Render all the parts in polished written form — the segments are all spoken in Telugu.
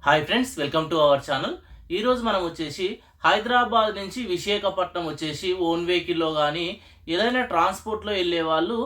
Hi friends, welcome to our channel. ఈరోజు మనం వచ్చేసి హైదరాబాద్ నుంచి విశాఖపట్నం వచ్చేసి ఓన్ వెహికల్లో కానీ ఏదైనా ట్రాన్స్పోర్ట్లో వెళ్ళే వాళ్ళు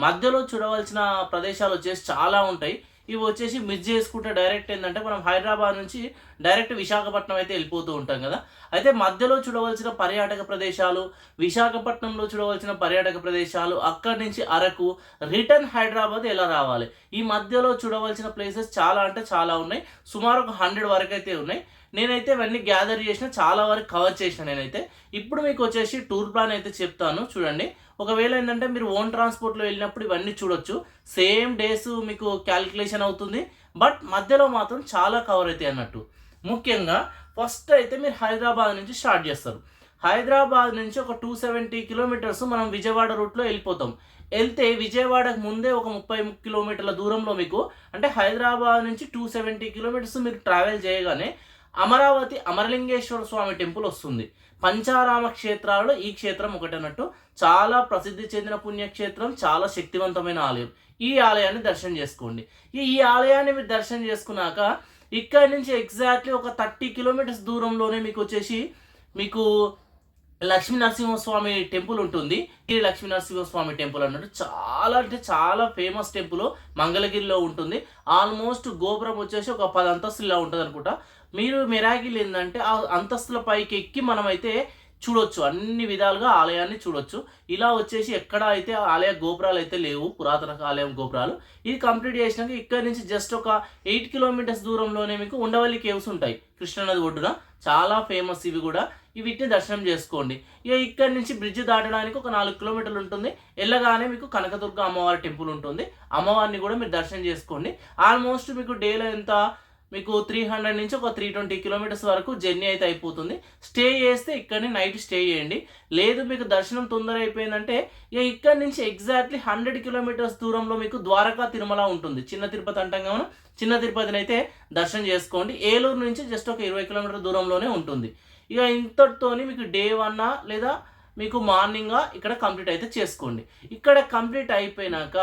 మధ్యలో చూడవలసిన ప్రదేశాలు వచ్చేసి చాలా ఉంటాయి. ఇవి వచ్చేసి మిస్ చేసుకుంటే డైరెక్ట్ ఏంటంటే మనం హైదరాబాద్ నుంచి డైరెక్ట్ విశాఖపట్నం అయితే వెళ్ళిపోతూ ఉంటాం కదా. అయితే మధ్యలో చూడవలసిన పర్యాటక ప్రదేశాలు, విశాఖపట్నంలో చూడవలసిన పర్యాటక ప్రదేశాలు, అక్కడి నుంచి అరకు, రిటర్న్ హైదరాబాద్ ఎలా రావాలి, ఈ మధ్యలో చూడవలసిన ప్లేసెస్ చాలా అంటే చాలా ఉన్నాయి. సుమారు ఒక 100 వరకు అయితే ఉన్నాయి. నేనైతే ఇవన్నీ గ్యాదర్ చేసిన, చాలా వరకు కవర్ చేసిన నేనైతే. ఇప్పుడు మీకు వచ్చేసి టూర్ ప్లాన్ అయితే చెప్తాను చూడండి. ఒకవేళ ఏంటంటే మీరు ఓన్ ట్రాన్స్పోర్ట్లో వెళ్ళినప్పుడు ఇవన్నీ చూడొచ్చు. సేమ్ డేస్ మీకు క్యాలిక్యులేషన్ అవుతుంది, బట్ మధ్యలో మాత్రం చాలా కవర్ అవుతాయి అన్నట్టు. ముఖ్యంగా ఫస్ట్ అయితే మీరు హైదరాబాద్ నుంచి స్టార్ట్ చేస్తారు. హైదరాబాద్ నుంచి ఒక 270 కిలోమీటర్స్ మనం విజయవాడ రూట్లో వెళ్ళిపోతాం. వెళ్తే విజయవాడకు ముందే ఒక 30 కిలోమీటర్ల దూరంలో మీకు, అంటే హైదరాబాద్ నుంచి 270 కిలోమీటర్స్ మీరు ట్రావెల్ చేయగానే అమరావతి అమరలింగేశ్వర స్వామి టెంపుల్ వస్తుంది. పంచారామ క్షేత్రాలలో ఈ క్షేత్రం ఒకటి అన్నట్టు. చాలా ప్రసిద్ధి చెందిన పుణ్యక్షేత్రం, చాలా శక్తివంతమైన ఆలయం. ఈ ఆలయాన్ని దర్శనం చేసుకోండి. ఈ ఆలయాన్ని మీరు దర్శనం చేసుకున్నాక ఇక్కడి నుంచి ఎగ్జాక్ట్లీ ఒక 30 కిలోమీటర్స్ దూరంలోనే మీకు వచ్చేసి మీకు లక్ష్మీ నరసింహస్వామి టెంపుల్ ఉంటుంది. ఈ లక్ష్మీ నరసింహస్వామి టెంపుల్ అన్నట్టు చాలా అంటే చాలా ఫేమస్ టెంపుల్ మంగళగిరిలో ఉంటుంది. ఆల్మోస్ట్ గోపురం వచ్చేసి ఒక 10 అంతస్తులా ఉంటుంది అనుకుంటా. మీరు మిరాకిల్ ఏంటంటే ఆ అంతస్తుల పైకి ఎక్కి మనమైతే చూడొచ్చు, అన్ని విధాలుగా ఆలయాన్ని చూడొచ్చు. ఇలా వచ్చేసి ఎక్కడ అయితే ఆలయ గోపురాలు అయితే లేవు, పురాతన ఆలయం గోపురాలు. ఇది కంప్లీట్ చేసినాక ఇక్కడ నుంచి జస్ట్ ఒక 8 కిలోమీటర్స్ దూరంలోనే మీకు ఉండవల్లి కేవ్స్ ఉంటాయి కృష్ణానది ఒడ్డున. చాలా ఫేమస్ ఇవి కూడా. వీటిని దర్శనం చేసుకోండి. ఇక ఇక్కడ నుంచి బ్రిడ్జ్ దాటడానికి ఒక 4 కిలోమీటర్లు ఉంటుంది. వెళ్ళగానే మీకు కనకదుర్గ అమ్మవారి టెంపుల్ ఉంటుంది. అమ్మవారిని కూడా మీరు దర్శనం చేసుకోండి. ఆల్మోస్ట్ మీకు డేలో ఎంత, మీకు 300 నుంచి ఒక 320 కిలోమీటర్స్ వరకు జర్నీ అయితే అయిపోతుంది. స్టే చేస్తే ఇక్కడనే నైట్ స్టే చేయండి. లేదు మీకు దర్శనం తొందర అయిపోయిందంటే ఇక ఇక్కడ నుంచి ఎగ్జాక్ట్లీ 100 కిలోమీటర్స్ దూరంలో మీకు ద్వారకా తిరుమల ఉంటుంది. చిన్న తిరుపతి అంటాం కదా, చిన్న తిరుపతిని అయితే దర్శనం చేసుకోండి. ఏలూరు నుంచి జస్ట్ ఒక 20 కిలోమీటర్ల దూరంలోనే ఉంటుంది. ఇక ఇంతటితోని మీకు డే 1 లేదా మీకు మార్నింగ్ ఇక్కడ కంప్లీట్ అయితే చేసుకోండి. ఇక్కడ కంప్లీట్ అయిపోయినాక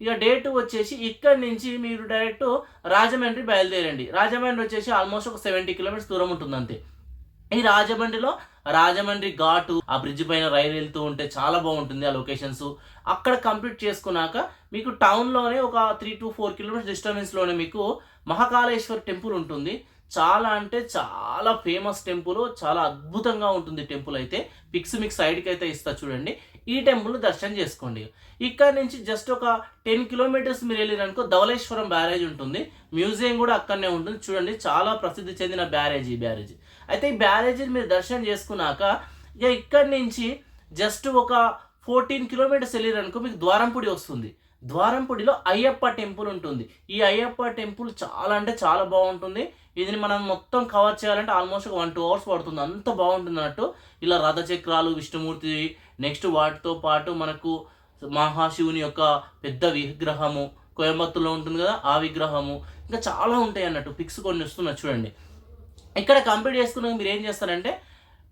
ఇక డే 2 వచ్చేసి ఇక్కడ నుంచి మీరు డైరెక్ట్ రాజమండ్రి బయలుదేరండి. రాజమండ్రి వచ్చేసి ఆల్మోస్ట్ ఒక 70 కిలోమీటర్స్ దూరం ఉంటుంది అంతే. ఈ రాజమండ్రిలో రాజమండ్రి ఘాటు, ఆ బ్రిడ్జ్ పైన రైలు వెళ్తూ ఉంటే చాలా బాగుంటుంది ఆ లొకేషన్స్. అక్కడ కంప్లీట్ చేసుకున్నాక మీకు టౌన్లోనే ఒక 3 to 4 కిలోమీటర్స్ డిస్టర్బెన్స్లోనే మీకు మహాకాళేశ్వర్ టెంపుల్ ఉంటుంది. చాలా అంటే చాలా ఫేమస్ టెంపుల్, చాలా అద్భుతంగా ఉంటుంది టెంపుల్ అయితే. పిక్స్ మీకు సైడ్కి అయితే ఇస్తా చూడండి. ఈ టెంపుల్ దర్శనం చేసుకోండి. ఇక్కడ నుంచి జస్ట్ ఒక 10 కిలోమీటర్స్ మీరు వెళ్ళిరనుకో ధవళేశ్వరం బ్యారేజ్ ఉంటుంది. మ్యూజియం కూడా అక్కడనే ఉంటుంది చూడండి. చాలా ప్రసిద్ధి చెందిన బ్యారేజ్ ఈ బ్యారేజ్. అయితే ఈ బ్యారేజీని మీరు దర్శనం చేసుకున్నాక ఇక ఇక్కడి నుంచి జస్ట్ ఒక 14 కిలోమీటర్స్ వెళ్ళిరనుకో మీకు ద్వారంపూడి వస్తుంది. ద్వారంపూడిలో అయ్యప్ప టెంపుల్ ఉంటుంది. ఈ అయ్యప్ప టెంపుల్ చాలా అంటే చాలా బాగుంటుంది. ఇది మనం మొత్తం కవర్ చేయాలంటే ఆల్మోస్ట్ ఒక 1-2 అవర్స్ పడుతుంది. అంత బాగుంటుంది అన్నట్టు. ఇలా రథచక్రాలు, విష్ణుమూర్తి, నెక్స్ట్ వాటితో పాటు మనకు మహాశివుని యొక్క పెద్ద విగ్రహము కోయంబత్తూరులో ఉంటుంది కదా, ఆ విగ్రహము, ఇంకా చాలా ఉంటాయి అన్నట్టు. పిక్స్ కొన్ని వస్తున్నాయి చూడండి. ఇక్కడ కంప్లీట్ చేసుకున్నాక మీరు ఏం చేస్తారంటే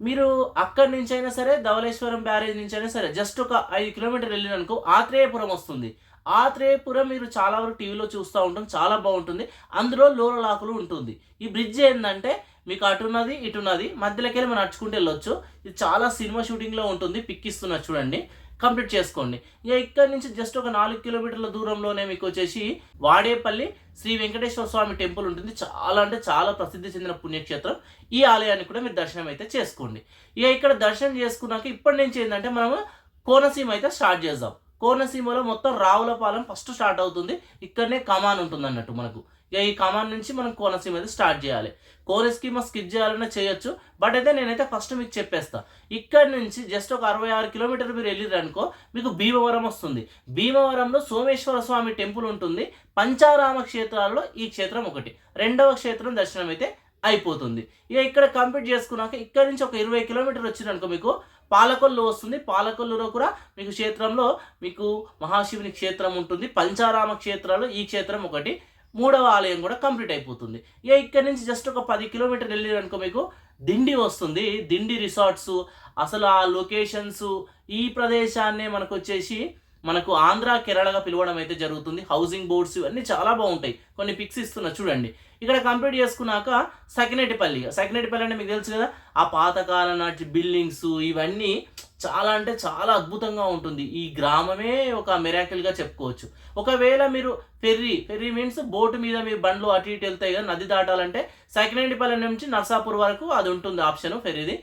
మీరు అక్కడి నుంచి అయినా సరే, ధవళేశ్వరం బ్యారేజ్ నుంచి అయినా సరే జస్ట్ ఒక 5 కిలోమీటర్లు వెళ్ళిననుకో ఆత్రేయపురం వస్తుంది. ఆత్రేయపురం మీరు చాలా వరకు టీవీలో చూస్తూ ఉంటాం, చాలా బాగుంటుంది. అందులో లోలలాకులు ఉంటుంది. ఈ బ్రిడ్జ్ ఏంటంటే మీకు అటున్నది ఇటున్నది, మధ్యలోకి వెళ్ళి మనం నడుచుకుంటూ వెళ్ళొచ్చు. ఇది చాలా సినిమా షూటింగ్లో ఉంటుంది. పిక్ ఇస్తున్నా చూడండి. కంప్లీట్ చేసుకోండి. ఇక ఇక్కడ నుంచి జస్ట్ ఒక 4 కిలోమీటర్ల దూరంలోనే మీకు వచ్చేసి వాడేపల్లి శ్రీ వెంకటేశ్వర స్వామి టెంపుల్ ఉంటుంది. చాలా అంటే చాలా ప్రసిద్ధి చెందిన పుణ్యక్షేత్రం. ఈ ఆలయాన్ని కూడా మీరు దర్శనం అయితే చేసుకోండి. ఇక ఇక్కడ దర్శనం చేసుకున్నాక ఇప్పటి నుంచి ఏంటంటే మనము కోనసీమ అయితే స్టార్ట్ చేద్దాం. కోనసీమలో మొత్తం రావులపాలెం ఫస్ట్ స్టార్ట్ అవుతుంది. ఇక్కడనే కమాన్ ఉంటుంది అన్నట్టు మనకు. ఇక ఈ కమాన్ నుంచి మనం కోనసీమ అయితే స్టార్ట్ చేయాలి. కోనసీమ స్కిప్ చేయాలన్నా చేయొచ్చు, బట్ అయితే నేనైతే ఫస్ట్ మీకు చెప్పేస్తా. ఇక్కడ నుంచి జస్ట్ ఒక 66 కిలోమీటర్లు మీరు వెళ్ళిరనుకో మీకు భీమవరం వస్తుంది. భీమవరంలో సోమేశ్వర స్వామి టెంపుల్ ఉంటుంది. పంచారామ క్షేత్రాల్లో ఈ క్షేత్రం ఒకటి. రెండవ క్షేత్రం దర్శనం అయితే అయిపోతుంది. ఇక ఇక్కడ కంప్లీట్ చేసుకున్నాక ఇక్కడ నుంచి ఒక 20 కిలోమీటర్లు వచ్చిందనుకో మీకు పాలకొల్లు వస్తుంది. పాలకొల్లులో కూడా మీకు క్షేత్రంలో మీకు మహాశివుని క్షేత్రం ఉంటుంది. పంచారామ క్షేత్రాలు ఈ క్షేత్రం ఒకటి. 3వ ఆలయం కూడా కంప్లీట్ అయిపోతుంది. ఇక ఇక్కడ నుంచి జస్ట్ ఒక 10 కిలోమీటర్లు వెళ్ళారనుకో మీకు దిండి వస్తుంది. దిండి రిసార్ట్స్, అసలు ఆ లొకేషన్స్, ఈ ప్రదేశాన్నే మనకు వచ్చేసి మనకు ఆంధ్ర కేరళగా పిలవడం అయితే జరుగుతుంది. హౌసింగ్ బోర్డ్స్ ఇవన్నీ చాలా బాగుంటాయి. కొన్ని పిక్స్ ఇస్తున్నా చూడండి. ఇక్కడ కంప్లీట్ చేసుకున్నాక సకినేటిపల్లి అంటే మీకు తెలుసు కదా, ఆ పాతకాలం నాటి బిల్డింగ్స్ ఇవన్నీ చాలా అంటే చాలా అద్భుతంగా ఉంటుంది. ఈ గ్రామమే ఒక మిరాకిల్గా చెప్పుకోవచ్చు. ఒకవేళ మీరు ఫెర్రీ మీన్స్ బోటు మీద మీ బండ్లు అటు ఇటు వెళ్తాయి కదా, నది దాటాలంటే సకినేటిపల్లి నుంచి నర్సాపూర్ వరకు అది ఉంటుంది ఆప్షన్ ఫెర్రీది.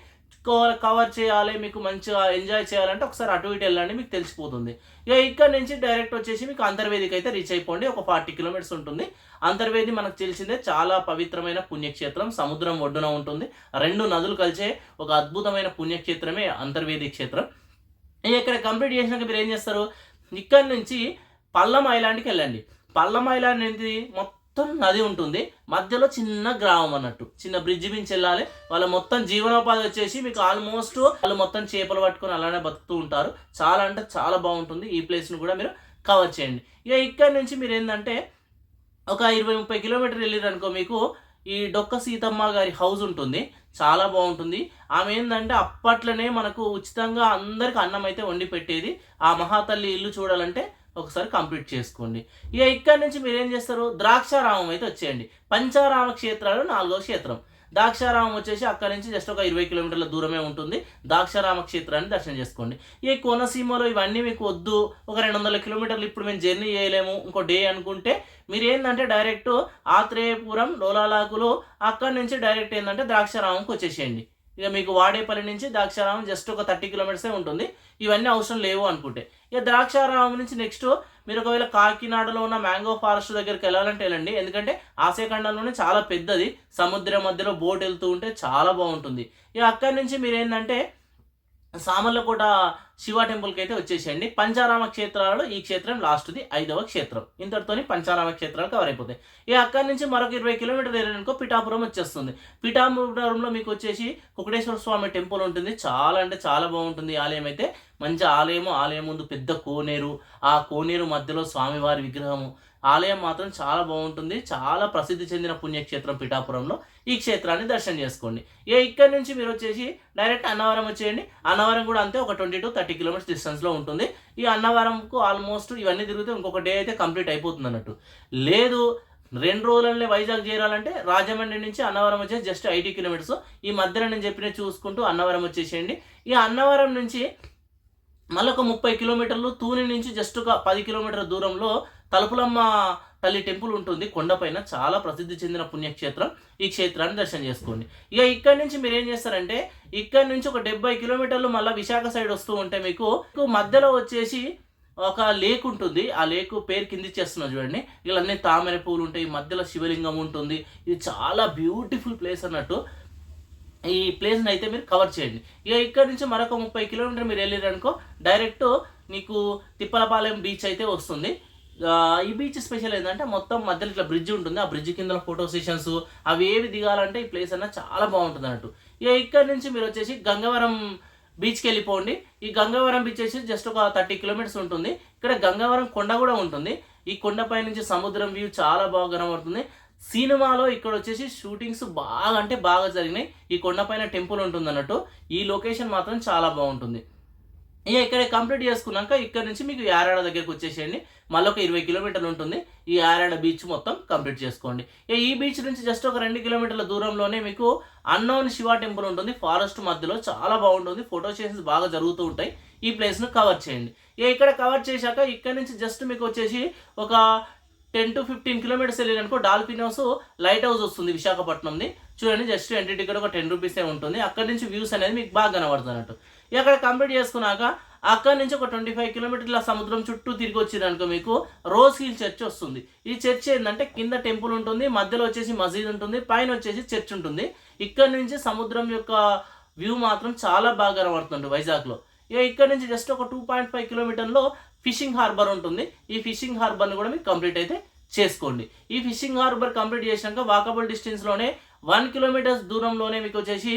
కవర్ చేయాలి, మీకు మంచిగా ఎంజాయ్ చేయాలంటే ఒకసారి అటు ఇటు వెళ్ళండి, మీకు తెలిసిపోతుంది. ఇక ఇక్కడ నుంచి డైరెక్ట్ వచ్చేసి మీకు అంతర్వేదికి అయితే రీచ్ అయిపోండి. ఒక 40 కిలోమీటర్స్ ఉంటుంది. అంతర్వేది మనకు తెలిసిందే చాలా పవిత్రమైన పుణ్యక్షేత్రం, సముద్రం ఒడ్డున ఉంటుంది. 2 నదులు కలిసే ఒక అద్భుతమైన పుణ్యక్షేత్రమే అంతర్వేది క్షేత్రం. ఇక్కడ కంప్లీట్ చేసినాక మీరు ఏం చేస్తారు, ఇక్కడ నుంచి పల్లం ఐలాండ్కి వెళ్ళండి. పల్లం ఐలాండ్ ఏంటి, మొత్తం నది ఉంటుంది, మధ్యలో చిన్న గ్రామం అన్నట్టు, చిన్న బ్రిడ్జ్ మించి వెళ్ళాలి. వాళ్ళ మొత్తం జీవనోపాధి వచ్చేసి మీకు ఆల్మోస్ట్ వాళ్ళు మొత్తం చేపలు పట్టుకొని అలానే బతుకుతూ ఉంటారు. చాలా అంటే చాలా బాగుంటుంది. ఈ ప్లేస్ను కూడా మీరు కవర్ చేయండి. ఇక ఇక్కడ నుంచి మీరు ఏంటంటే ఒక 20-30 కిలోమీటర్లు వెళ్ళారు అనుకో, మీకు ఈ డొక్క సీతమ్మ గారి హౌస్ ఉంటుంది. చాలా బాగుంటుంది. ఆమె ఏంటంటే అప్పట్లోనే మనకు ఉచితంగా అందరికి అన్నం అయితే వండి పెట్టేది. ఆ మహాతల్లి ఇల్లు చూడాలంటే ఒకసారి కంప్లీట్ చేసుకోండి. ఇక ఇక్కడ నుంచి మీరు ఏం చేస్తారు, ద్రాక్షారామం అయితే వచ్చేయండి. పంచారామ క్షేత్రాలు 4వ క్షేత్రం. ద్రాక్షారామం వచ్చేసి అక్కడ నుంచి జస్ట్ ఒక 20 కిలోమీటర్ల దూరమే ఉంటుంది. ద్రాక్షారామ క్షేత్రాన్ని దర్శనం చేసుకోండి. ఈ కోనసీమలో ఇవన్నీ మీకు వద్దు, ఒక 200 కిలోమీటర్లు ఇప్పుడు మేము జర్నీ చేయలేము, ఇంకో డే అనుకుంటే మీరు ఏంటంటే డైరెక్ట్ ఆత్రేయపురం డోలాలాకులు అక్కడ నుంచి డైరెక్ట్ ఏంటంటే ద్రాక్షారామంకి వచ్చేసేయండి. ఇక మీకు వాడేపల్లి నుంచి ద్రాక్షారామం జస్ట్ ఒక 30 కిలోమీటర్సే ఉంటుంది. ఇవన్నీ అవసరం లేవు అనుకుంటే ఇక ద్రాక్షారామం నుంచి నెక్స్ట్ మీరు ఒకవేళ కాకినాడలో ఉన్న మ్యాంగో ఫారెస్ట్ దగ్గరికి వెళ్ళాలంటే వెళ్ళండి. ఎందుకంటే ఆసియాఖండంలోనే చాలా పెద్దది, సముద్రం మధ్యలో బోట్ వెళ్తూ ఉంటే చాలా బాగుంటుంది. ఇక అక్కడి నుంచి మీరు ఏంటంటే సామర్లకోట శివ టెంపుల్కి అయితే వచ్చేసేయండి. పంచారామ క్షేత్రాలలో ఈ క్షేత్రం లాస్ట్ది 5వ క్షేత్రం. ఇంతటితోని పంచారామ క్షేత్రాలు కవర్ అయిపోతాయి. ఇక అక్కడి నుంచి మరొక 20 కిలోమీటర్లు వెళ్ళారనుకో పిఠాపురం వచ్చేస్తుంది. పిఠాపురంలో మీకు వచ్చేసి కుకుటేశ్వర స్వామి టెంపుల్ ఉంటుంది. చాలా అంటే చాలా బాగుంటుంది ఆలయం అయితే. మంచి ఆలయం ముందు పెద్ద కోనేరు, ఆ కోనేరు మధ్యలో స్వామివారి విగ్రహము. ఆలయం మాత్రం చాలా బాగుంటుంది. చాలా ప్రసిద్ధి చెందిన పుణ్యక్షేత్రం పిఠాపురంలో. ఈ క్షేత్రాన్ని దర్శనం చేసుకోండి. ఇక్కడ నుంచి మీరు వచ్చేసి డైరెక్ట్ అన్నవరం వచ్చేయండి. అన్నవరం కూడా అంతే, ఒక 20-30 కిలోమీటర్స్ డిస్టెన్స్లో ఉంటుంది. ఈ అన్నవరంకు ఆల్మోస్ట్ ఇవన్నీ తిరిగితే ఇంకొక డే అయితే కంప్లీట్ అయిపోతుంది అన్నట్టు. లేదు 2 రోజులనే వైజాగ్ చేరాలంటే రాజమండ్రి నుంచి అన్నవరం వచ్చేసి జస్ట్ 80 కిలోమీటర్స్. ఈ మధ్యలో నేను చెప్పిన చూసుకుంటూ అన్నవరం వచ్చేసేయండి. ఈ అన్నవరం నుంచి మళ్ళీ ఒక 30 కిలోమీటర్లు, తూని నుంచి జస్ట్ ఒక 10 కిలోమీటర్ల దూరంలో తలుపులమ్మ తల్లి టెంపుల్ ఉంటుంది కొండపైన. చాలా ప్రసిద్ధి చెందిన పుణ్యక్షేత్రం. ఈ క్షేత్రాన్ని దర్శనం చేసుకోండి. ఇక ఇక్కడి నుంచి మీరు ఏం చేస్తారంటే ఇక్కడి నుంచి ఒక 70 కిలోమీటర్లు మళ్ళీ విశాఖ సైడ్ వస్తూ ఉంటే మీకు మధ్యలో వచ్చేసి ఒక లేక్ ఉంటుంది. ఆ లేక్ పేరు కింది చేస్తున్నా చూడండి. ఇలా అన్ని తామర పూలు ఉంటాయి, మధ్యలో శివలింగం ఉంటుంది. ఇది చాలా బ్యూటిఫుల్ ప్లేస్ అన్నట్టు. ఈ ప్లేస్ని అయితే మీరు కవర్ చేయండి. ఇక ఇక్కడ నుంచి మరొక 30 కిలోమీటర్ మీరు వెళ్ళారనుకో డైరెక్ట్ మీకు తిప్పలపాలెం బీచ్ అయితే వస్తుంది. ఈ బీచ్ స్పెషల్ ఏంటంటే మొత్తం మధ్యలో ఇట్లా బ్రిడ్జ్ ఉంటుంది. ఆ బ్రిడ్జ్ కింద ఫోటో సెషన్స్ అవి ఏవి దిగాలంటే ఈ ప్లేస్ అన్న చాలా బాగుంటుంది అన్నట్టు. ఇక ఇక్కడ నుంచి మీరు వచ్చేసి గంగవరం బీచ్కి వెళ్ళిపోండి. ఈ గంగవరం బీచ్ వచ్చేసి జస్ట్ ఒక 30 కిలోమీటర్స్ ఉంటుంది. ఇక్కడ గంగవరం కొండ కూడా ఉంటుంది. ఈ కొండపై నుంచి సముద్రం వ్యూ చాలా బాగా కనబడుతుంది. సినిమాలో ఇక్కడ వచ్చేసి షూటింగ్స్ బాగా అంటే బాగా జరిగినాయి. ఈ కొండపైన టెంపుల్ ఉంటుంది అన్నట్టు. ఈ లొకేషన్ మాత్రం చాలా బాగుంటుంది. ఇక ఇక్కడ కంప్లీట్ చేసుకున్నాక ఇక్కడ నుంచి మీకు యారాడ దగ్గరికి వచ్చేసేయండి. మళ్ళీ ఒక 20 కిలోమీటర్లు ఉంటుంది. ఈ యారాడ బీచ్ మొత్తం కంప్లీట్ చేసుకోండి. ఈ బీచ్ నుంచి జస్ట్ ఒక 2 కిలోమీటర్ల దూరంలోనే మీకు అన్నోన్ శివ టెంపుల్ ఉంటుంది. ఫారెస్ట్ మధ్యలో చాలా బాగుంటుంది. ఫోటో సెషన్స్ బాగా జరుగుతూ ఉంటాయి. ఈ ప్లేస్ను కవర్ చేయండి. ఇక్కడ కవర్ చేశాక ఇక్కడ నుంచి జస్ట్ మీకు వచ్చేసి ఒక 10-15 కిలోమీటర్స్ వెళ్ళారనుకో డాల్ఫిన్ హౌస్ లైట్ హౌస్ వస్తుంది విశాఖపట్నంది. చూడండి జస్ట్ ఎంట్రీ టికెట్ ఒక 10 రూపీసే ఉంటుంది. అక్కడ నుంచి వ్యూస్ అనేది మీకు బాగా కనబడుతుంది అన్నట్టు. అక్కడ కంప్లీట్ చేసుకున్నాక అక్కడ నుంచి ఒక 25 కిలోమీటర్ల సముద్రం చుట్టూ తిరిగి వచ్చిందనుకో మీకు రోజ్ హిల్ చర్చ్ వస్తుంది. ఈ చర్చ్ ఏంటంటే కింద టెంపుల్ ఉంటుంది, మధ్యలో వచ్చేసి మసీద్ ఉంటుంది, పైన వచ్చేసి చర్చ్ ఉంటుంది. ఇక్కడ నుంచి సముద్రం యొక్క వ్యూ మాత్రం చాలా బాగా కనబడుతుంది వైజాగ్లో. ఇక్కడ నుంచి జస్ట్ ఒక 2.5 కిలోమీటర్లో ఫిషింగ్ హార్బర్ ఉంటుంది. ఈ ఫిషింగ్ హార్బర్ని కూడా మీకు కంప్లీట్ అయితే చేసుకోండి. ఈ ఫిషింగ్ హార్బర్ కంప్లీట్ చేసినాక వాకబుల్ డిస్టెన్స్లోనే 1 కిలోమీటర్స్ దూరంలోనే మీకు వచ్చేసి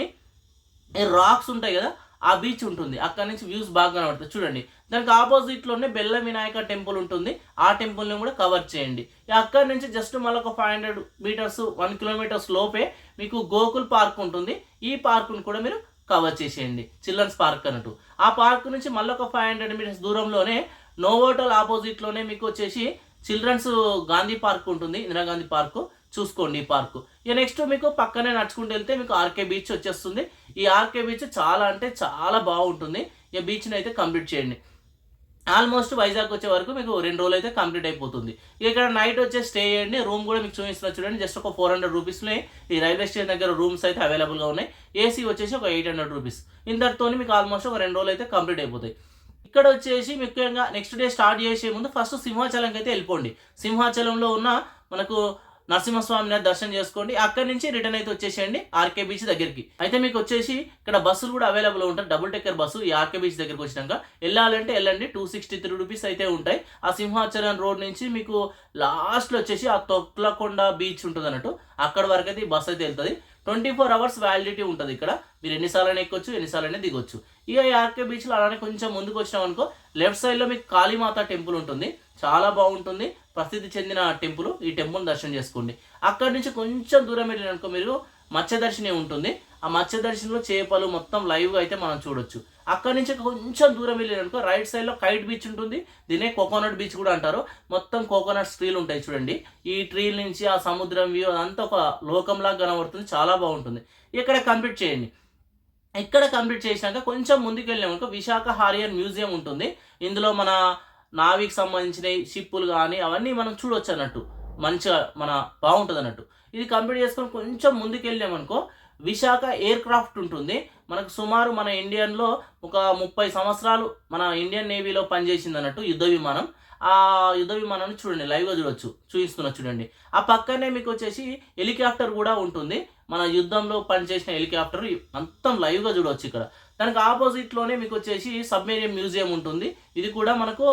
రాక్స్ ఉంటాయి కదా, ఆ బీచ్ ఉంటుంది. అక్కడ నుంచి వ్యూస్ బాగా కనబడుతుంది చూడండి. దానికి ఆపోజిట్లోనే బెల్ల వినాయక టెంపుల్ ఉంటుంది. ఆ టెంపుల్ని కూడా కవర్ చేయండి. అక్కడ నుంచి జస్ట్ మళ్ళీ ఒక 500 మీటర్స్ 1 కిలోమీటర్స్ లోపే మీకు గోకుల్ పార్క్ ఉంటుంది. ఈ పార్క్ను కూడా మీరు కవర్ చేసేయండి, చిల్డ్రన్స్ పార్క్ అన్నట్టు. ఆ పార్క్ నుంచి మళ్ళీ ఒక 500 మీటర్స్ దూరంలోనే నోవోటల్ ఆపోజిట్లోనే మీకు వచ్చేసి చిల్డ్రన్స్ గాంధీ పార్క్ ఉంటుంది, ఇందిరాగాంధీ పార్కు. చూసుకోండి ఈ పార్కు. ఇక నెక్స్ట్ మీకు పక్కనే నడుచుకుంటూ వెళ్తే మీకు ఆర్కే బీచ్ వచ్చేస్తుంది. ఈ ఆర్కే బీచ్ చాలా అంటే చాలా బాగుంటుంది. ఈ బీచ్ని అయితే కంప్లీట్ చేయండి. ఆల్మోస్ట్ వైజాగ్ వచ్చే వరకు మీకు 2 రోజులు అయితే కంప్లీట్ అయిపోతుంది. ఇక్కడ నైట్ వచ్చేసి స్టే చేయండి. రూమ్ కూడా మీకు చూపిస్తున్నా చూడండి. జస్ట్ ఒక 400 రూపీస్లో ఈ రైల్వే స్టేషన్ దగ్గర రూమ్స్ అయితే అవైలబుల్గా ఉన్నాయి. ఏసీ వచ్చేసి ఒక 800 రూపీస్. ఇంతటితో మీకు ఆల్మోస్ట్ ఒక 2 రోజులు అయితే కంప్లీట్ అయిపోతాయి. ఇక్కడ వచ్చేసి ముఖ్యంగా నెక్స్ట్ డే స్టార్ట్ చేసే ముందు ఫస్ట్ సింహాచలంకి అయితే వెళ్ళిపోండి. సింహాచలంలో ఉన్న మనకు నరసింహస్వామిని దర్శనం చేసుకోండి. అక్కడి నుంచి రిటర్న్ అయితే వచ్చేసేయండి ఆర్కే బీచ్ దగ్గరికి. అయితే మీకు వచ్చేసి ఇక్కడ బస్సులు కూడా అవైలబుల్ ఉంటాయి. డబుల్ టెక్కర్ బస్సు ఈ ఆర్కే బీచ్ దగ్గరికి వచ్చినాక వెళ్ళాలంటే వెళ్ళండి. 263 రూపీస్ అయితే ఉంటాయి. ఆ సింహాచలం రోడ్ నుంచి మీకు లాస్ట్లో వచ్చేసి ఆ తొక్లకొండ బీచ్ ఉంటుంది అన్నట్టు, అక్కడ వరకు అయితే ఈ బస్ అయితే వెళ్తుంది. 24 అవర్స్ వ్యాలిడిటీ ఉంటుంది. ఇక్కడ మీరు ఎన్నిసార్లు ఎక్కొచ్చు, ఎన్నిసార్లు దిగొచ్చు. ఇక ఈ ఆర్కే బీచ్లో అలానే కొంచెం ముందుకు వచ్చినాం అనుకో, లెఫ్ట్ సైడ్లో మీకు కాళీమాత టెంపుల్ ఉంటుంది. చాలా బాగుంటుంది, ప్రసిద్ధి చెందిన టెంపుల్. ఈ టెంపుల్ దర్శనం చేసుకోండి. అక్కడి నుంచి కొంచెం దూరం వెళ్ళిననుకో మీరు మత్స్యదర్శిని ఉంటుంది. ఆ మత్స్యదర్శినిలో చేపలు మొత్తం లైవ్గా అయితే మనం చూడొచ్చు. అక్కడి నుంచి కొంచెం దూరం వెళ్ళిననుకో రైట్ సైడ్లో కైట్ బీచ్ ఉంటుంది. దీనే కోకోనట్ బీచ్ కూడా అంటారు. మొత్తం కోకోనట్ ట్రీలు ఉంటాయి చూడండి. ఈ ట్రీల నుంచి ఆ సముద్రం వ్యూ అదంతా ఒక లోకంలాగా కనబడుతుంది. చాలా బాగుంటుంది. ఇక్కడ కంప్లీట్ చేయండి. ఇక్కడ కంప్లీట్ చేసినాక కొంచెం ముందుకు వెళ్ళామనుకో విశాఖ హారియర్ మ్యూజియం ఉంటుంది. ఇందులో మన నావికి సంబంధించిన షిప్పులు కానీ అవన్నీ మనం చూడొచ్చు అన్నట్టు, మంచిగా మన బాగుంటుంది అన్నట్టు. ఇది కంప్లీట్ చేసుకొని కొంచెం ముందుకు వెళ్ళామనుకో విశాఖ ఎయిర్ క్రాఫ్ట్ ఉంటుంది. మనకు సుమారు మన ఇండియన్లో ఒక 30 సంవత్సరాలు మన ఇండియన్ నేవీలో పనిచేసింది అన్నట్టు యుద్ధ విమానం. ఆ యుద్ధ విమానాన్ని చూడండి, లైవ్గా చూడొచ్చు, చూపిస్తున్నా చూడండి. ఆ పక్కనే మీకు వచ్చేసి హెలికాప్టర్ కూడా ఉంటుంది. మన యుద్ధంలో పనిచేసిన హెలికాప్టర్ మొత్తం లైవ్గా చూడవచ్చు ఇక్కడ. దానికి ఆపోజిట్లోనే మీకు వచ్చేసి సబ్మెరీన్ మ్యూజియం ఉంటుంది. ఇది కూడా మనకు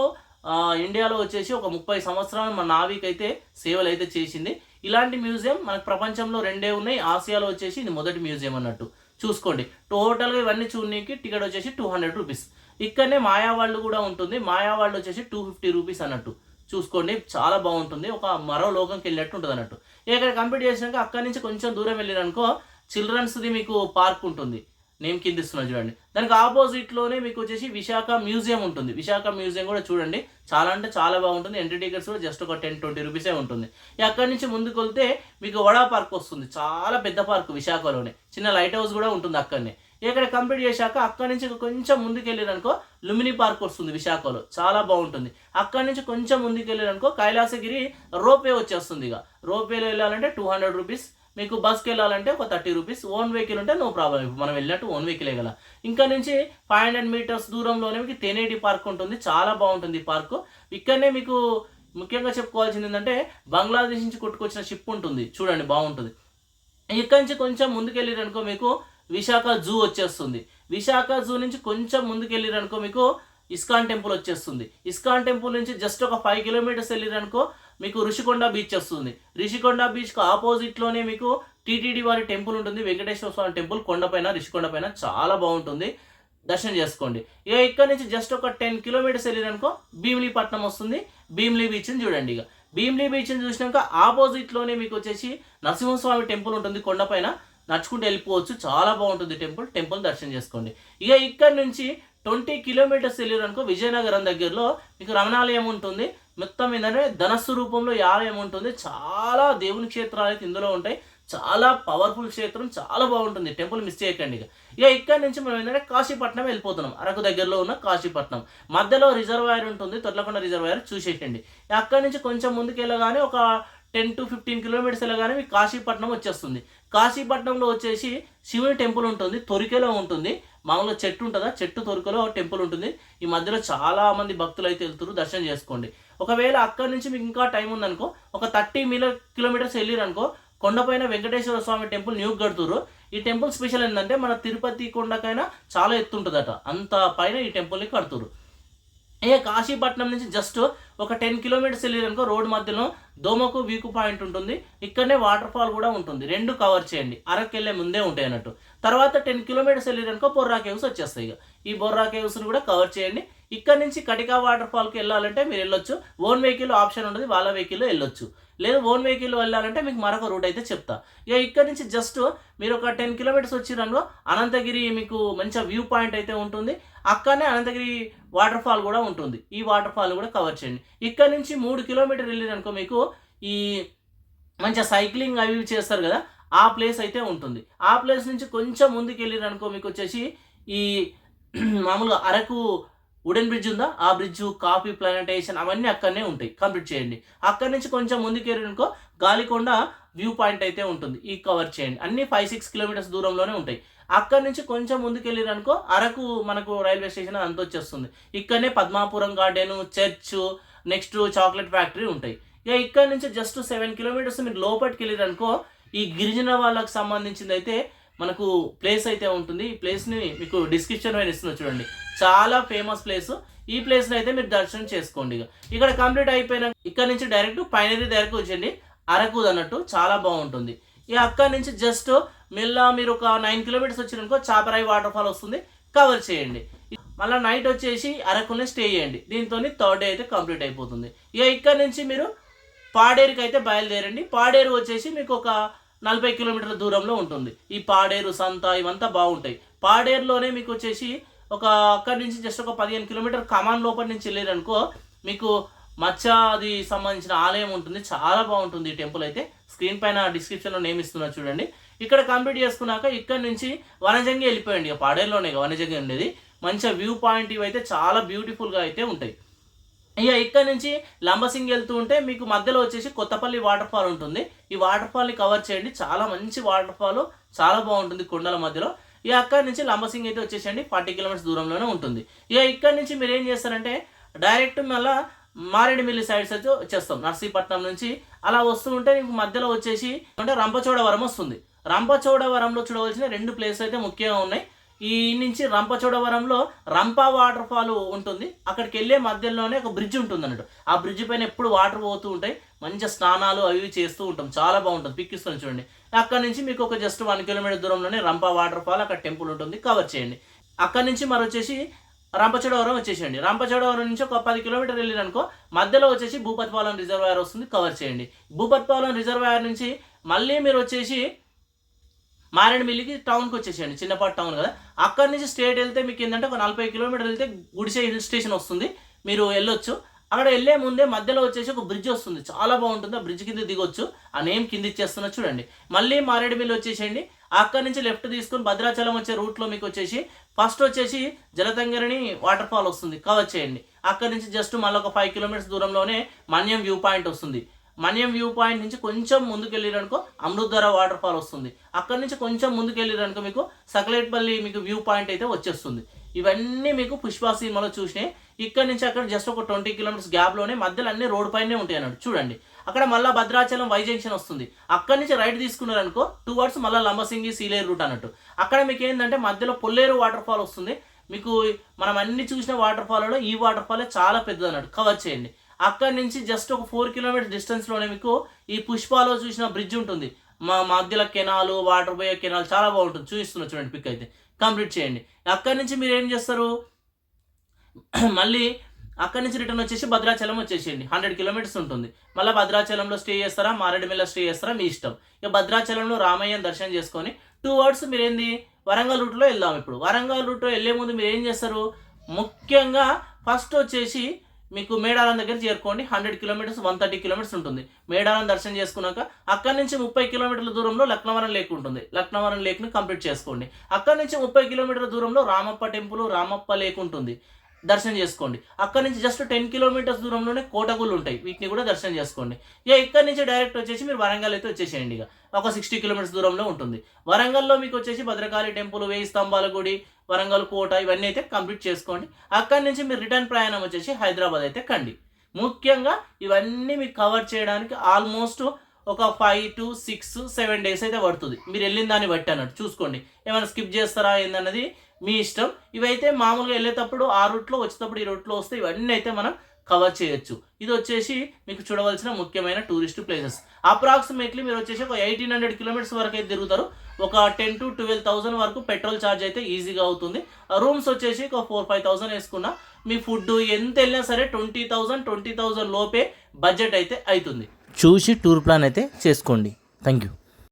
ఇండియాలో వచ్చేసి ఒక 30 సంవత్సరాలు మన నావిక్ అయితే సేవలు అయితే చేసింది. ఇలాంటి మ్యూజియం మనకు ప్రపంచంలో 2 ఉన్నాయి. ఆసియాలో వచ్చేసి ఇది మొదటి మ్యూజియం అన్నట్టు. చూసుకోండి. టోటల్గా ఇవన్నీ చూడడానికి టికెట్ వచ్చేసి 200 రూపీస్. ఇక్కడనే మాయావాళ్ళు కూడా ఉంటుంది. మాయావాళ్ళు వచ్చేసి 250 రూపీస్ అన్నట్టు. చూసుకోండి, చాలా బాగుంటుంది. ఒక మరో లోకంకి వెళ్ళినట్టు ఉంటుంది అన్నట్టు. ఇక్కడ కంప్లీట్ చేసినాక అక్కడి నుంచి కొంచెం దూరం వెళ్ళిరనుకో చిల్డ్రన్స్ది మీకు పార్క్ ఉంటుంది. నేమ్ కింద ఇస్తున్నా చూడండి. దానికి ఆపోజిట్లోనే మీకు వచ్చేసి విశాఖ మ్యూజియం ఉంటుంది. విశాఖ మ్యూజియం కూడా చూడండి, చాలా అంటే చాలా బాగుంటుంది. ఎంట్రీ టికెట్స్ కూడా జస్ట్ ఒక 10-20 రూపీసే ఉంటుంది. అక్కడి నుంచి ముందుకు వెళ్తే మీకు వడా పార్క్ వస్తుంది. చాలా పెద్ద పార్క్ విశాఖలోనే. చిన్న లైట్ హౌస్ కూడా ఉంటుంది అక్కడనే. ఇక్కడ కంప్లీట్ చేశాక అక్కడి నుంచి కొంచెం ముందుకు వెళ్ళారనుకో లుమిని పార్క్ వస్తుంది విశాఖలో. చాలా బాగుంటుంది. అక్కడి నుంచి కొంచెం ముందుకు వెళ్ళారనుకో కైలాసగిరి రోప్వే వచ్చేస్తుంది. ఇక రోప్వేలో వెళ్ళాలంటే 200 రూపీస్. మీకు బస్కి వెళ్ళాలంటే ఒక 30 రూపీస్. ఓన్ వెహికల్ ఉంటే నో ప్రాబ్లం. ఇప్పుడు మనం వెళ్ళినట్టు ఓన్ వెహికల్ గల. ఇంకా నుంచి 500 మీటర్స్ దూరంలోనే మీకు తెనేటి పార్క్ ఉంటుంది. చాలా బాగుంటుంది ఈ పార్కు. ఇక్కడనే మీకు ముఖ్యంగా చెప్పుకోవాల్సింది ఏంటంటే బంగ్లాదేశ్ నుంచి కొట్టుకొచ్చిన షిప్ ఉంటుంది. చూడండి, బాగుంటుంది. ఇక్కడి నుంచి కొంచెం ముందుకు వెళ్ళారనుకో మీకు విశాఖ జూ వచ్చేస్తుంది. విశాఖ జూ నుంచి కొంచెం ముందుకు వెళ్ళారనుకో మీకు ఇస్కాన్ టెంపుల్ వచ్చేస్తుంది. ఇస్కాన్ టెంపుల్ నుంచి జస్ట్ ఒక 5 కిలోమీటర్స్ వెళ్ళారనుకో మీకు ఋషికొండ బీచ్ వస్తుంది. ఋషికొండ బీచ్కి ఆపోజిట్లోనే మీకు టీటీడీ వారి టెంపుల్ ఉంటుంది. వెంకటేశ్వర స్వామి టెంపుల్ కొండపైన, ఋషికొండ పైన చాలా బాగుంటుంది. దర్శనం చేసుకోండి. ఇక ఇక్కడ నుంచి జస్ట్ ఒక 10 కిలోమీటర్స్ వెళ్ళారనుకో భీమిలీపట్నం వస్తుంది. భీమిలీ బీచ్ని చూడండి. ఇక భీమిలీ బీచ్ని చూసినాక ఆపోజిట్లోనే మీకు వచ్చేసి నరసింహస్వామి టెంపుల్ ఉంటుంది కొండపైన. నడుచుకుంటూ వెళ్ళిపోవచ్చు. చాలా బాగుంటుంది టెంపుల్ దర్శనం చేసుకోండి. ఇక ఇక్కడ నుంచి 20 కిలోమీటర్స్ వెళ్ళారనుకో విజయనగరం దగ్గరలో మీకు రమణాలయం ఉంటుంది. మొత్తం ఏంటంటే ధనస్సు రూపంలో ఈ ఆలయం ఉంటుంది. చాలా దేవుని క్షేత్రాలు అయితే ఇందులో ఉంటాయి. చాలా పవర్ఫుల్ క్షేత్రం, చాలా బాగుంటుంది. టెంపుల్ మిస్ చేయకండి. ఇక ఇక్కడ నుంచి మనం ఏంటంటే కాశీపట్నం వెళ్ళిపోతున్నాం. అరకు దగ్గరలో ఉన్న కాశీపట్నం మధ్యలో రిజర్వాయర్ ఉంటుంది, తొట్లకొండ రిజర్వాయర్ చూసేయండి. అక్కడి నుంచి కొంచెం ముందుకు వెళ్ళగానే ఒక 10-15 కిలోమీటర్స్ వెళ్ళగానే మీకు కాశీపట్నం వచ్చేస్తుంది. కాశీపట్నంలో వచ్చేసి శివుని టెంపుల్ ఉంటుంది. తొరికెలో ఉంటుంది. మామూలుగా చెట్టు ఉంటుందా, చెట్టు తొరికలో టెంపుల్ ఉంటుంది. ఈ మధ్యలో చాలా మంది భక్తులు అయితే వెళ్తారు. దర్శనం చేసుకోండి. ఒకవేళ అక్కడి నుంచి మీకు ఇంకా టైం ఉందనుకో ఒక 30 కిలోమీటర్స్ వెళ్ళిరనుకో కొండపైన వెంకటేశ్వర స్వామి టెంపుల్ న్యూ కడుతురు. ఈ టెంపుల్ స్పెషల్ ఏంటంటే మన తిరుపతి కొండకైనా చాలా ఎత్తుంటుందట. అంత పైన ఈ టెంపుల్ని కడుతురు. ఇక కాశీపట్నం నుంచి జస్ట్ ఒక 10 కిలోమీటర్స్ వెళ్ళారనుకో రోడ్డు మధ్యలో దోమకు వీకు పాయింట్ ఉంటుంది. ఇక్కడనే వాటర్ ఫాల్ కూడా ఉంటుంది. 2 కవర్ చేయండి. అరకు వెళ్ళే ముందే ఉంటాయి అన్నట్టు. తర్వాత 10 కిలోమీటర్స్ వెళ్ళారనుకో బొర్రా కేవ్స్ వచ్చేస్తాయి. ఇక ఈ బొర్రా కేవ్స్ని కూడా కవర్ చేయండి. ఇక్కడ నుంచి కటికా వాటర్ ఫాల్కి వెళ్ళాలంటే మీరు వెళ్ళొచ్చు. ఓన్ వెహికల్ ఆప్షన్ ఉంటుంది, వాళ్ళ వెహికల్లో వెళ్ళొచ్చు. లేదు ఓన్ వెహికల్ వెళ్ళాలంటే మీకు మరొక రూట్ అయితే చెప్తా. ఇక ఇక్కడ నుంచి జస్ట్ మీరు ఒక 10 కిలోమీటర్స్ వచ్చిరనుకో అనంతగిరి మీకు మంచి వ్యూ పాయింట్ అయితే ఉంటుంది. అక్కడనే అనంతగిరి వాటర్ ఫాల్ కూడా ఉంటుంది. ఈ వాటర్ ఫాల్ కూడా కవర్ చేయండి. ఇక్కడ నుంచి 3 కిలోమీటర్లు వెళ్ళిరనుకో మీకు ఈ మంచిగా సైక్లింగ్ అవి చేస్తారు కదా, ఆ ప్లేస్ అయితే ఉంటుంది. ఆ ప్లేస్ నుంచి కొంచెం ముందుకు వెళ్ళిరనుకో మీకు వచ్చేసి ఈ మామూలుగా అరకు వుడెన్ బ్రిడ్జ్ ఉందా, ఆ బ్రిడ్జ్, కాఫీ ప్లాంటేషన్ అవన్నీ అక్కడనే ఉంటాయి. కంప్లీట్ చేయండి. అక్కడి నుంచి కొంచెం ముందుకు వెళ్ళిరనుకో గాలికొండ వ్యూ పాయింట్ అయితే ఉంటుంది. ఈ కవర్ చేయండి. అన్ని 5-6 కిలోమీటర్స్ దూరంలోనే ఉంటాయి. అక్కడి నుంచి కొంచెం ముందుకు వెళ్ళిరనుకో అరకు మనకు రైల్వే స్టేషన్ అంత వచ్చేస్తుంది. ఇక్కడనే Padmapuram garden, church, next chocolate factory ఉంటాయి. ఇక ఇక్కడ నుంచి జస్ట్ 7 కిలోమీటర్స్ మీరు లోపలికి వెళ్ళిరనుకో ఈ గిరిజన వాళ్ళకి సంబంధించింది అయితే మనకు ప్లేస్ అయితే ఉంటుంది. ఈ ప్లేస్ని మీకు డిస్క్రిప్షన్ పైన ఇస్తున్నా చూడండి. చాలా ఫేమస్ ప్లేస్. ఈ ప్లేస్ని అయితే మీరు దర్శనం చేసుకోండి. ఇక్కడ కంప్లీట్ అయిపోయిన ఇక్కడ నుంచి డైరెక్ట్ పైనరీ దగ్గరకు వచ్చేయండి. అరకు అన్నట్టు చాలా బాగుంటుంది. ఇక అక్కడి నుంచి జస్ట్ మెల్ల మీరు ఒక 9 కిలోమీటర్స్ వచ్చిరనుకో చాపరాయి వాటర్ ఫాల్ వస్తుంది. కవర్ చేయండి. మళ్ళీ నైట్ వచ్చేసి అరకునే స్టే చేయండి. దీంతో 3rd డే అయితే కంప్లీట్ అయిపోతుంది. ఇక ఇక్కడ నుంచి మీరు పాడేరుకి అయితే బయలుదేరండి. పాడేరు వచ్చేసి మీకు ఒక 40 కిలోమీటర్ల దూరంలో ఉంటుంది. ఈ పాడేరు, సంత ఇవంతా బాగుంటాయి. పాడేరులోనే మీకు వచ్చేసి ఒక అక్కడి నుంచి జస్ట్ ఒక 15 కిలోమీటర్ కమాన్ లోపల నుంచి వెళ్ళారనుకో మీకు మత్స్యాది సంబంధించిన ఆలయం ఉంటుంది. చాలా బాగుంటుంది ఈ టెంపుల్ అయితే. స్క్రీన్ పైన డిస్క్రిప్షన్లో నేమ్ ఇస్తున్నా చూడండి. ఇక్కడ కంప్లీట్ చేసుకున్నాక ఇక్కడ నుంచి వనజంగి వెళ్ళిపోయండి. ఇక పాడేరులోనే వనజంగి ఉండేది. మంచిగా వ్యూ పాయింట్ ఇవైతే చాలా బ్యూటిఫుల్గా అయితే ఉంటాయి. ఇక ఇక్కడ నుంచి లంబసింగి వెళ్తూ ఉంటే మీకు మధ్యలో వచ్చేసి కొత్తపల్లి వాటర్ ఫాల్ ఉంటుంది. ఈ వాటర్ ఫాల్ని కవర్ చేయండి. చాలా మంచి వాటర్ ఫాల్, చాలా బాగుంటుంది కొండల మధ్యలో. ఇక అక్కడి నుంచి లంబసింగి అయితే వచ్చేసండి 40 కిలోమీటర్స్ దూరంలోనే ఉంటుంది. ఇక ఇక్కడ నుంచి మీరు ఏం చేస్తారంటే డైరెక్ట్ మళ్ళీ మారేడుమిల్లి సైడ్స్ అయితే వచ్చేస్తాం. నర్సీపట్నం నుంచి అలా వస్తూ ఉంటే మీకు మధ్యలో వచ్చేసి అంటే రంపచోడవరం వస్తుంది. రంపచోడవరంలో చూడవలసిన 2 ప్లేస్ అయితే ముఖ్యంగా ఉన్నాయి. ఈ నుంచి రంపచోడవరంలో రంప వాటర్ ఫాల్ ఉంటుంది. అక్కడికి వెళ్ళే మధ్యలోనే ఒక బ్రిడ్జ్ ఉంటుంది అన్నట్టు. ఆ బ్రిడ్జ్ పైన ఎప్పుడు వాటర్ పోతూ ఉంటాయి. మంచిగా స్నానాలు అవి చేస్తూ ఉంటాం. చాలా బాగుంటుంది. పిక్కిస్తాను చూడండి. అక్కడ నుంచి మీకు ఒక జస్ట్ 1 కిలోమీటర్ దూరంలోనే రంప వాటర్ ఫాల్, అక్కడ టెంపుల్ ఉంటుంది. కవర్ చేయండి. అక్కడ నుంచి మరి వచ్చేసి రంపచోడవరం వచ్చేసేయండి. రంపచోడవరం నుంచి ఒక 10 కిలోమీటర్లు వెళ్ళిరనుకో మధ్యలో వచ్చేసి భూపతిపాలెం రిజర్వాయర్ వస్తుంది. కవర్ చేయండి. భూపతిపాలెం రిజర్వాయర్ నుంచి మళ్ళీ మీరు వచ్చేసి మారేడుమిల్లికి టౌన్కి వచ్చేసేయండి. చిన్నపాటి టౌన్ కదా. అక్కడి నుంచి స్ట్రేట్ వెళ్తే మీకు ఏంటంటే ఒక 40 కిలోమీటర్లు వెళ్తే గుడిసె హిల్ స్టేషన్ వస్తుంది. మీరు వెళ్ళొచ్చు. అక్కడ వెళ్ళే ముందే మధ్యలో వచ్చేసి ఒక బ్రిడ్జ్ వస్తుంది. చాలా బాగుంటుంది. ఆ బ్రిడ్జ్ కింద దిగొచ్చు. ఆ నేమ్ కింద ఇచ్చేస్తున్నా చూడండి. మళ్ళీ మారేడుమిల్లి వచ్చేసేయండి. అక్కడి నుంచి లెఫ్ట్ తీసుకొని భద్రాచలం వచ్చే రూట్లో మీకు వచ్చేసి ఫస్ట్ వచ్చేసి జలతంగరిని వాటర్ ఫాల్ వస్తుంది. కవర్ చేయండి. అక్కడి నుంచి జస్ట్ మళ్ళీ ఒక 5 కిలోమీటర్స్ దూరంలోనే మన్యం వ్యూ పాయింట్ వస్తుంది. మన్యం వ్యూ పాయింట్ నుంచి కొంచెం ముందుకు వెళ్ళిరనుకో అమృతధార వాటర్ ఫాల్ వస్తుంది. అక్కడి నుంచి కొంచెం ముందుకు వెళ్ళిరనుకో మీకు సకలేట్పల్లి మీకు వ్యూ పాయింట్ అయితే వచ్చేస్తుంది. ఇవన్నీ మీకు పుష్ప సినిమాలో చూసినాయి. ఇక్కడ నుంచి అక్కడ జస్ట్ ఒక 20 కిలోమీటర్స్ గ్యాప్లోనే మధ్యలో అన్ని రోడ్ పైనే ఉంటాయి అన్నట్టు చూడండి. అక్కడ మళ్ళీ భద్రాచలం వై జంక్షన్ వస్తుంది. అక్కడి నుంచి రైట్ తీసుకున్నారనుకో టువర్డ్స్ మళ్ళీ లంబసింగి సీలేరు రూట్ అన్నట్టు. అక్కడ మీకు ఏంటంటే మధ్యలో పొల్లేరు వాటర్ ఫాల్ వస్తుంది. మీకు మనం అన్ని చూసిన వాటర్ ఫాల్లో ఈ వాటర్ ఫాల్ చాలా పెద్దది అన్నట్టు. కవర్ చేయండి. అక్కడి నుంచి జస్ట్ ఒక 4 కిలోమీటర్ డిస్టెన్స్లోనే మీకు ఈ పుష్పాలో చూసిన బ్రిడ్జ్ ఉంటుంది. మా మధ్యలో కెనాలు, వాటర్ పోయే కెనాల్ చాలా బాగుంటుంది. చూపిస్తున్నా చూడండి పిక్ అయితే. కంప్లీట్ చేయండి. అక్కడి నుంచి మీరు ఏం చేస్తారు, మళ్ళీ అక్కడి నుంచి రిటర్న్ వచ్చేసి భద్రాచలం వచ్చేసేయండి. 100 కిలోమీటర్స్ ఉంటుంది. మళ్ళీ భద్రాచలంలో స్టే చేస్తారా, మారేడుమిల్ల స్టే చేస్తారా మీ ఇష్టం. ఇక భద్రాచలంలో రామయ్యని దర్శనం చేసుకొని టువర్డ్స్ మీరు ఏంది వరంగల్ రూట్లో వెళ్దాం. ఇప్పుడు వరంగల్ రూట్లో వెళ్ళే ముందు మీరు ఏం చేస్తారు, ముఖ్యంగా ఫస్ట్ వచ్చేసి మీకు మేడారం దగ్గర చేరుకోండి. 100 కిలోమీటర్స్ 130 కిలోమీటర్స్ ఉంటుంది. మేడారం దర్శనం చేసుకున్నాక అక్కడి నుంచి 30 కిలోమీటర్ల దూరంలో లక్నవరం లేక్ ఉంటుంది. లక్నవరం లేక్ని కంప్లీట్ చేసుకోండి. అక్కడి నుంచి 30 కిలోమీటర్ల దూరంలో రామప్ప టెంపుల్, రామప్ప లేక్ ఉంటుంది. దర్శనం చేసుకోండి. అక్కడి నుంచి జస్ట్ 10 కిలోమీటర్స్ దూరంలోనే కోటగుళ్ళు ఉంటాయి. వీటిని కూడా దర్శనం చేసుకోండి. ఇక ఇక్కడ నుంచి డైరెక్ట్ వచ్చేసి మీరు వరంగల్ అయితే వచ్చేసేయండి. ఇక ఒక 60 కిలోమీటర్స్ దూరంలో ఉంటుంది. వరంగల్లో మీకు వచ్చేసి భద్రకాళి టెంపుల్, 1000 స్తంభాల గుడి, వరంగల్ కోట ఇవన్నీ అయితే కంప్లీట్ చేసుకోండి. అక్కడి నుంచి మీరు రిటర్న్ ప్రయాణం వచ్చేసి హైదరాబాద్ అయితే కండి. ముఖ్యంగా ఇవన్నీ మీకు కవర్ చేయడానికి ఆల్మోస్ట్ ఒక 5 to 6, 7 డేస్ అయితే పడుతుంది. మీరు వెళ్ళిన దాన్ని బట్టి అన్నట్టు చూసుకోండి. ఏమైనా స్కిప్ చేస్తారా ఏందన్నది మీ ఇష్టం. ఇవైతే మామూలుగా వెళ్ళేటప్పుడు ఆ రూట్లో, వచ్చేటప్పుడు ఈ రూట్లో వస్తే ఇవన్నీ అయితే మనం కవర్ చేయొచ్చు. ఇది వచ్చేసి మీకు చూడవలసిన ముఖ్యమైన టూరిస్ట్ ప్లేసెస్. అప్రాక్సిమేట్లీ మీరు వచ్చేసి ఒక 1800 కిలోమీటర్స్ వరకు అయితే తిరుగుతారు. ఒక 10 to 12,000 వరకు పెట్రోల్ ఛార్జ్ అయితే ఈజీగా అవుతుంది. రూమ్స్ వచ్చేసి ఒక 4-5,000 వేసుకున్నా మీ ఫుడ్ ఎంత వెళ్ళినా సరే 20,000 లోపే బడ్జెట్ అయితే అవుతుంది. చూసి టూర్ ప్లాన్ అయితే చేసుకోండి. Thank you.